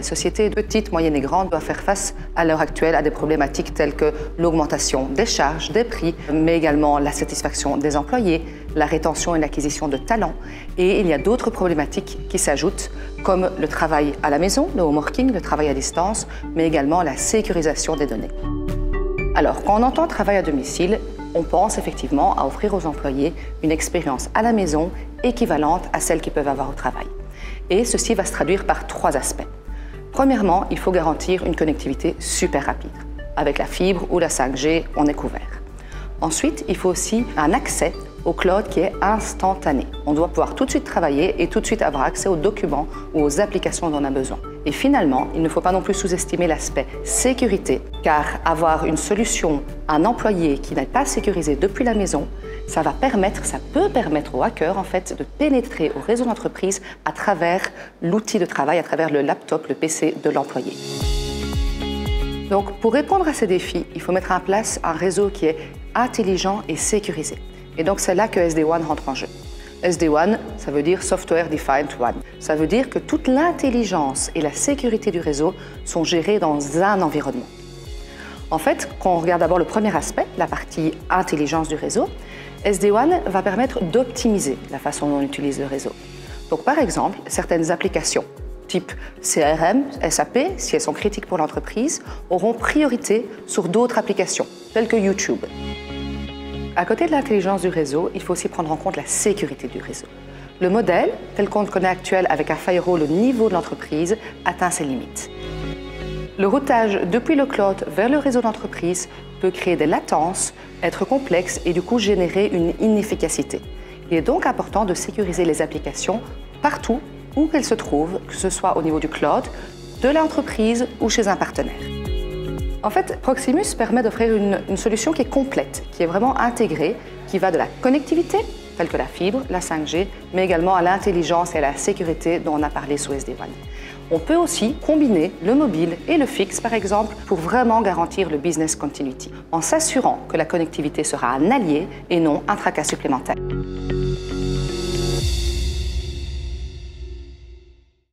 sociétés petites, moyennes et grandes doivent faire face à l'heure actuelle à des problématiques telles que l'augmentation des charges, des prix, mais également la satisfaction des employés, la rétention et l'acquisition de talents. Et il y a d'autres problématiques qui s'ajoutent, comme le travail à la maison, le home working, le travail à distance, mais également la sécurisation des données. Alors, quand on entend travail à domicile, on pense effectivement à offrir aux employés une expérience à la maison équivalente à celle qu'ils peuvent avoir au travail. Et ceci va se traduire par 3 aspects. Premièrement, il faut garantir une connectivité super rapide. Avec la fibre ou la 5G, on est couvert. Ensuite, il faut aussi un accès au cloud qui est instantané. On doit pouvoir tout de suite travailler et tout de suite avoir accès aux documents ou aux applications dont on a besoin. Et finalement, il ne faut pas non plus sous-estimer l'aspect sécurité, car avoir une solution, un employé qui n'est pas sécurisé depuis la maison, ça peut permettre aux hackers en fait de pénétrer au réseau d'entreprise à travers l'outil de travail, à travers le laptop, le PC de l'employé. Donc, pour répondre à ces défis, il faut mettre en place un réseau qui est intelligent et sécurisé. Et donc, c'est là que SD-WAN rentre en jeu. SD-WAN, ça veut dire Software Defined WAN. Ça veut dire que toute l'intelligence et la sécurité du réseau sont gérées dans un environnement. En fait, quand on regarde d'abord le premier aspect, la partie intelligence du réseau, SD-WAN va permettre d'optimiser la façon dont on utilise le réseau. Donc, par exemple, certaines applications type CRM, SAP, si elles sont critiques pour l'entreprise, auront priorité sur d'autres applications, telles que YouTube. À côté de l'intelligence du réseau, il faut aussi prendre en compte la sécurité du réseau. Le modèle, tel qu'on le connaît actuel avec un firewall au niveau de l'entreprise, atteint ses limites. Le routage depuis le cloud vers le réseau d'entreprise peut créer des latences, être complexe et du coup générer une inefficacité. Il est donc important de sécuriser les applications partout où qu'elles se trouvent, que ce soit au niveau du cloud, de l'entreprise ou chez un partenaire. En fait, Proximus permet d'offrir une solution qui est complète, qui est vraiment intégrée, qui va de la connectivité, telle que la fibre, la 5G, mais également à l'intelligence et à la sécurité dont on a parlé sous SD-WAN. On peut aussi combiner le mobile et le fixe, par exemple, pour vraiment garantir le business continuity, en s'assurant que la connectivité sera un allié et non un tracas supplémentaire.